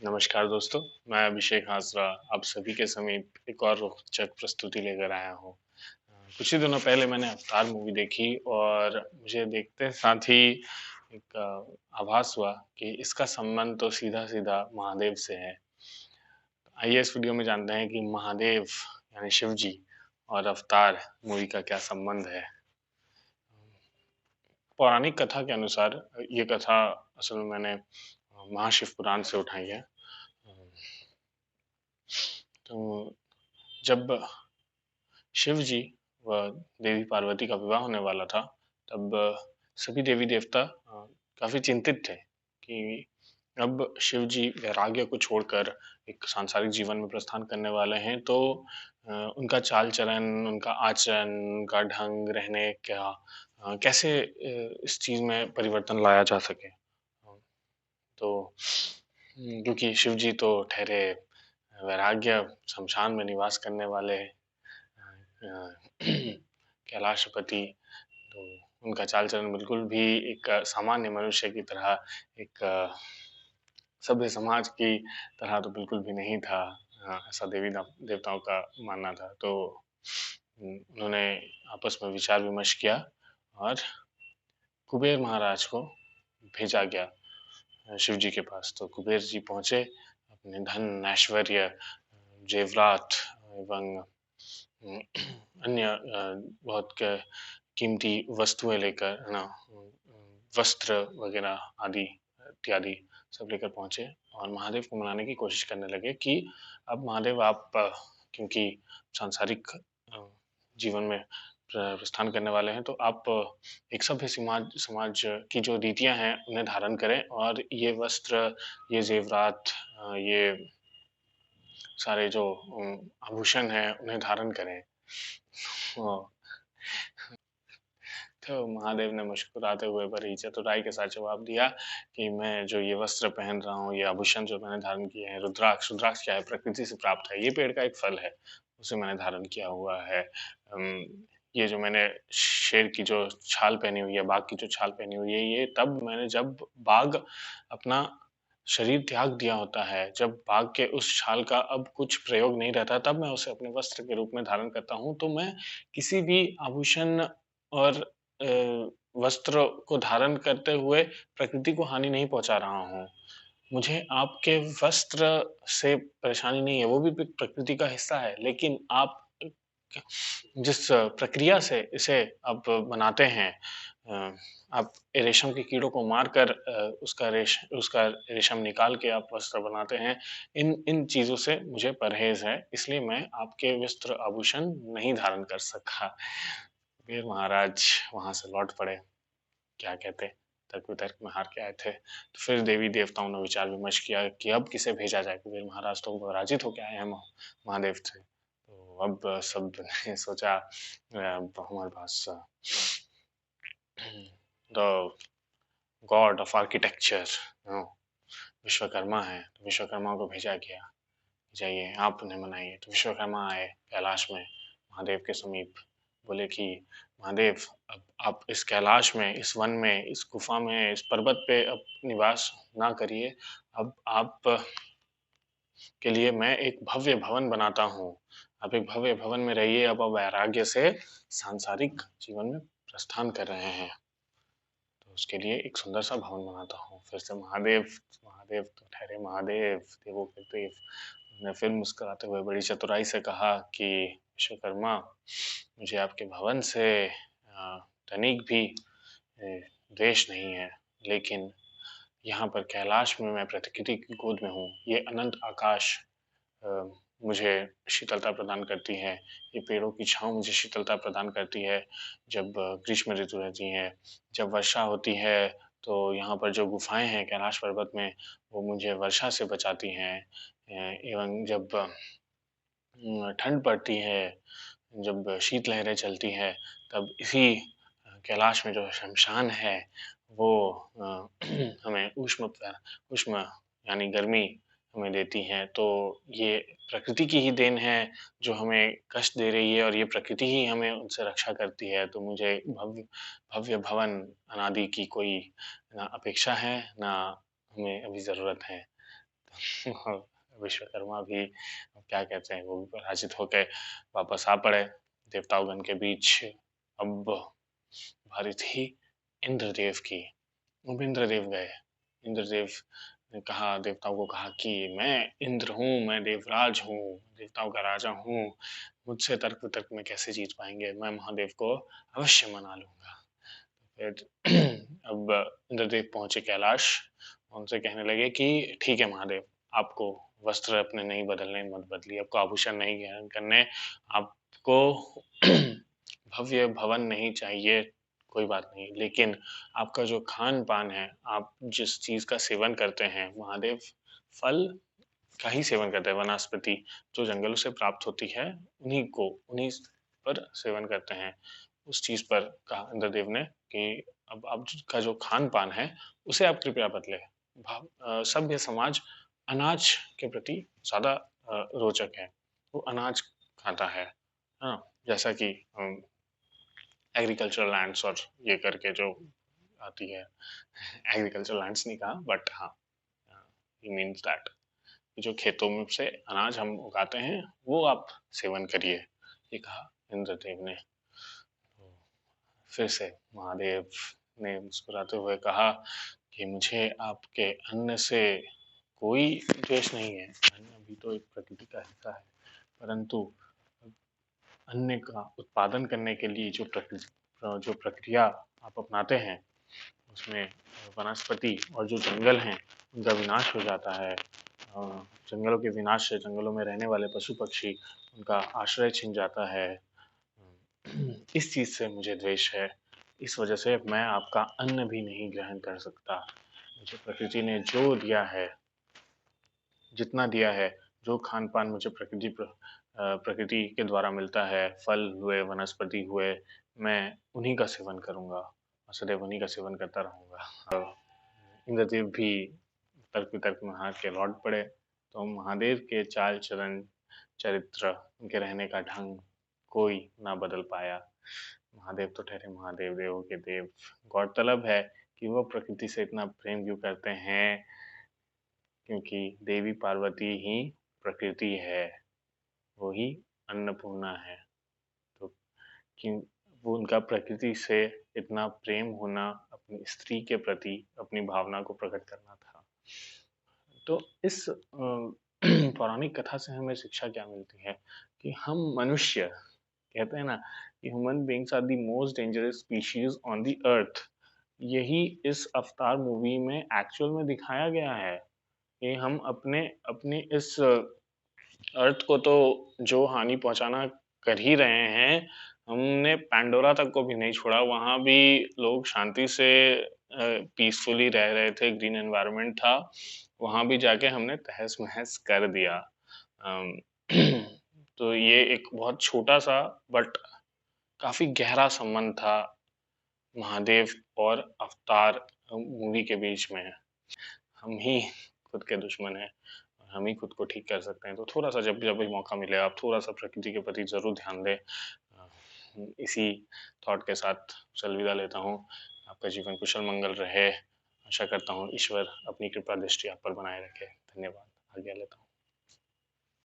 नमस्कार दोस्तों, मैं अभिषेक हाजरा आप सभी के समीप एक और रोचक प्रस्तुति लेकर आया हूँ। कुछ ही दिनों पहले मैंने अवतार मूवी देखी और मुझे देखते साथ ही एक आभास हुआ कि इसका संबंध तो सीधा-सीधा महादेव से है। आइए इस वीडियो में जानते हैं कि महादेव यानी शिव जी और अवतार मूवी का क्या संबंध है। पौराणिक कथा के अनुसार ये कथा असल में मैंने महाशिव पुराण से उठाई है। तो जब शिव जी व देवी पार्वती का विवाह होने वाला था, तब सभी देवी-देवता काफ़ी चिंतित थे कि अब शिव जी वैराग्य को छोड़कर एक सांसारिक जीवन में प्रस्थान करने वाले हैं, तो उनका चाल-चलन, उनका आचरण, उनका ढंग, रहने का कैसे इस चीज़ में परिवर्तन लाया जा सके। तो क्योंकि शिव जी तो ठहरे वैराग्य शमशान में निवास करने वाले कैलाशपति, तो उनका चाल-चलन बिल्कुल भी एक सामान्य मनुष्य की तरह एक सभ्य समाज की तरह तो बिल्कुल भी नहीं था। ऐसा देवी-देवताओं का मानना था। तो उन्होंने आपस में विचार-विमर्श किया और कुबेर महाराज को भेजा गया शिव जी के पास। तो कुबेर जी पहुँचे अपने धन, ऐश्वर्य, जेवरात एवं अन्य बहुत क कीमती वस्तुएँ लेकर है ना, वस्त्र वग़ैरह आदि इत्यादि सब लेकर पहुँचे और महादेव को मनाने की कोशिश करने लगे कि अब महादेव आप क्योंकि सांसारिक जीवन में प्रस्थान करने वाले हैं, तो आप एक सभ्य समाज समाज की जो रीतियाँ हैं, उन्हें धारण करें और ये वस्त्र, ये ज़ेवरात ये सारे जो आभूषण हैं, उन्हें धारण करें। तो महादेव ने मुस्कुराते हुए बड़ी चतुराई के साथ जवाब दिया कि मैं जो ये वस्त्र पहन रहा हूँ, ये आभूषण जो मैंने धारण किए हैं, रुद्राक्ष रुद्राक्ष क्या है? प्रकृति से प्राप्त है। ये पेड़ का एक फल है, उसे मैंने धारण किया हुआ है। ये जो मैंने शेर की जो छाल पहनी हुई है, बाघ की जो छाल पहनी हुई है, ये तब मैंने जब बाघ अपना शरीर त्याग दिया होता है, जब बाघ के उस छाल का अब कुछ प्रयोग नहीं रहता, तब मैं उसे अपने वस्त्र के रूप में धारण करता हूँ। तो मैं किसी भी आभूषण और वस्त्र को धारण करते हुए प्रकृति को हानि नहीं पहुँचा रहा हूँ। मुझे आपके वस्त्र से परेशानी नहीं है, वो भी प्रकृति का हिस्सा है, लेकिन आप जिस प्रक्रिया से इसे आप बनाते हैं, अ, आप रेशम के कीड़ों को मारकर उसका रेशम निकाल के आप वस्त्र बनाते हैं, इन इन चीज़ों से मुझे परहेज़ है, इसलिए मैं आपके वस्त्र आभूषण नहीं धारण कर सका। फिर महाराज वहाँ से लौट पड़े, क्या कहते, तर्क-वितर्क में हार के आए थे। तो फिर देवी-देवताओं ने विचार-विमर्श किया कि अब किसे भेजा जाए? कुबेर महाराज तो पराजित होके आए हैं महादेव से। तो अब सब ने सोचा हमारे पास the god of architecture Vishwakarma है, तो विश्वकर्मा को भेजा गया, जाइए आप उन्हें मनाइए। तो विश्वकर्मा आए कैलाश में महादेव के समीप, बोले कि महादेव अब आप इस कैलाश में, इस वन में, इस गुफा में, इस पर्वत पे अब निवास ना करिए। अब आप के लिए मैं एक भव्य भवन बनाता हूँ। आप एक भव्य भवन में रहिए, अब आप वैराग्य से सांसारिक जीवन में प्रस्थान कर रहे हैं। तो उसके लिए एक सुंदर सा भवन बनाता हूँ। फिर से महादेव महादेव तो ठहरे महादेव, देवों के देव। उन्होंने फिर मुस्कुराते हुए बड़ी चतुराई से कहा कि विश्वकर्मा, मुझे आपके भवन से तनिक भी द्वेष नहीं है, लेकिन यहाँ पर कैलाश में मैं प्रकृति की गोद में हूँ। ये अनंत आकाश अ, मुझे शीतलता प्रदान करती है। ये पेड़ों की छाँव मुझे शीतलता प्रदान करती है, जब ग्रीष्म ऋतु रहती है। जब वर्षा होती है, तो यहाँ पर जो गुफ़ाएँ हैं कैलाश पर्वत में, वो मुझे वर्षा से बचाती हैं। एवं जब ठंड पड़ती है, जब शीतलहरें चलती हैं, तब इसी कैलाश में जो शमशान है, वो हमें ऊष्म यानी गर्मी हमें देती हैं। तो ये प्रकृति की ही देन है, जो हमें कष्ट दे रही है और ये प्रकृति ही हमें उनसे रक्षा करती है। तो मुझे भव्य भव्य भवन अनादि की कोई ना अपेक्षा है, ना हमें अभी ज़रूरत है। विश्वकर्मा भी क्या कहते हैं, वो भी पराजित होके वापस आ पड़े देवताओं के बीच। अब बारी थी इंद्रदेव की। अब इंद्रदेव गए। इंद्रदेव ने कहा, देवताओं को कहा कि मैं इंद्र हूँ, मैं देवराज हूँ, देवताओं का राजा हूँ, मुझसे तर्क वितर्क में कैसे जीत पाएंगे, मैं महादेव को अवश्य मना लूंगा। फिर अब इंद्रदेव पहुंचे कैलाश, उनसे कहने लगे कि ठीक है महादेव, आपको वस्त्र अपने नहीं बदलने, मत बदलिए, आपको आभूषण नहीं ग्रहण करने, आपको भव्य भवन नहीं चाहिए, कोई बात नहीं, लेकिन आपका जो खान पान है, आप जिस चीज का सेवन करते हैं, महादेव फल का ही सेवन करते हैं, वनस्पति जो जंगलों से प्राप्त होती है, उन्हीं पर सेवन करते हैं। उस चीज पर कहा इंद्रदेव ने कि अब आपका जो खान पान है उसे आप कृपया बदले। सभ्य समाज अनाज के प्रति ज्यादा रोचक है, वो अनाज खाता है। हाँ, जैसा कि एग्रीकल्चरल लैंड्स और ये करके जो आती है, एग्रीकल्चरल लैंड्स नहीं कहा, बट हाँ, ही मीन्स दैट जो खेतों में से अनाज हम उगाते हैं वो आप सेवन करिए, ये कहा इंद्रदेव ने। तो फिर से महादेव ने मुस्कुराते हुए कहा कि मुझे आपके अन्न से कोई द्वेष नहीं है, अन्न भी तो एक प्रकृति का हिस्सा है, परंतु अन्न का उत्पादन करने के लिए जो प्रक्रिया आप अपनाते हैं, उसमें वनस्पति और जो जंगल हैं उनका विनाश हो जाता है। जंगलों के विनाश से जंगलों में रहने वाले पशु पक्षी, उनका आश्रय छिन जाता है। इस चीज से मुझे द्वेष है, इस वजह से मैं आपका अन्न भी नहीं ग्रहण कर सकता। मुझे प्रकृति ने जो दिया है, जितना दिया है, जो खान पान मुझे प्रकृति के द्वारा मिलता है, फल हुए, वनस्पति हुए, मैं उन्हीं का सेवन करूंगा और सदैव उन्हीं का सेवन करता रहूंगा। इंद्रदेव भी तर्क वितर्क में हार के लौट पड़े। तो महादेव के चाल चलन, चरित्र, उनके रहने का ढंग कोई ना बदल पाया। महादेव तो ठहरे महादेव, देवों के देव। गौरतलब है कि वो प्रकृति से इतना प्रेम क्यों करते हैं, क्योंकि देवी पार्वती ही प्रकृति है, वो ही अन्नपूर्णा है। तो क्यों वो उनका प्रकृति से इतना प्रेम होना, अपनी स्त्री के प्रति अपनी भावना को प्रकट करना था। तो इस पौराणिक कथा से हमें शिक्षा क्या मिलती है कि हम मनुष्य, कहते हैं ना कि human beings are the most dangerous species on the earth. यही इस अवतार मूवी में एक्चुअल में दिखाया गया है कि हम अपने अपनी इस अर्थ को तो जो हानि पहुंचाना कर ही रहे हैं, हमने पैंडोरा तक को भी नहीं छोड़ा, वहां भी लोग शांति से पीसफुली रह रहे थे, ग्रीन एनवायरनमेंट था, वहां भी जाके हमने तहस महस कर दिया। तो ये एक बहुत छोटा सा बट काफी गहरा संबंध था महादेव और अवतार मूवी के बीच में। हम ही खुद के दुश्मन हैं, हम ही खुद को ठीक कर सकते हैं। तो थोड़ा सा जब जब भी मौका मिले, आप थोड़ा सा प्रकृति के प्रति जरूर ध्यान दें। इसी थॉट के साथ अलविदा लेता हूँ। आपका जीवन कुशल मंगल रहे। आशा करता हूँ ईश्वर अपनी कृपा दृष्टि आप पर बनाए रखे। धन्यवाद। आज्ञा लेता हूँ।